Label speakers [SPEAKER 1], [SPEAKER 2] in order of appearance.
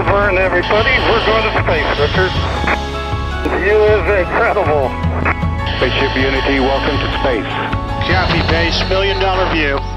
[SPEAKER 1] Vern, everybody. We're going to space, Richard. The view is incredible.
[SPEAKER 2] Spaceship Unity, welcome to space.
[SPEAKER 3] Copy, base. $1 million view.